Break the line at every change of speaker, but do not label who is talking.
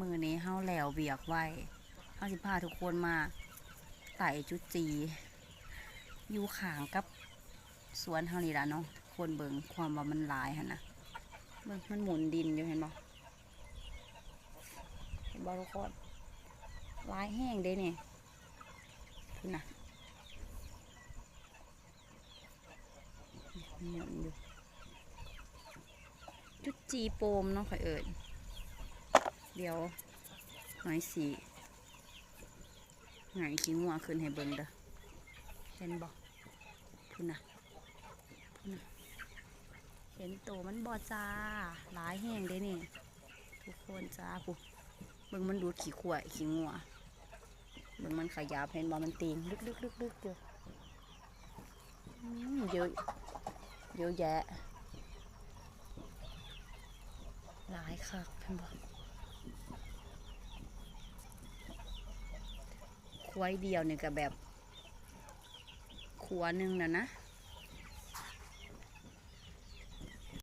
มือนี้เฮาแล้วเบียกไว้เฮาสิพาทุกคนมาไต่จุจีอยู่ข้างกับสวนเฮานี่ล่ะเนาะคนเบิ่งความว่ามันหลายหั่นนะเบิ่งมันหมุนดินอยู่เห็นบ่ทุกคนหลายแห้งเด้นี่พุ่นน่ะหมุนอยู่จุจีโปมเนาะข่อยเอิ้นเดี๋ยวหน่อยสิหงายขี้งัวขึ้นให้เบิ่งเด้อเห็นบ่พุ่นน่ะเห็นโตมันบ่จ้าหลายแห้งเด้นี่ทุกคนจ้าปุ๊เบิ่งมันดูดขี้ข่วยขี้งัวเบิ่งมันขยับเห็นบ่มันตีงลึกอยู่เยอะเยอะแยะหลายคักเห็นบ่ควายเดียวเนี่ยก็แบบขัวหนึ่งนะ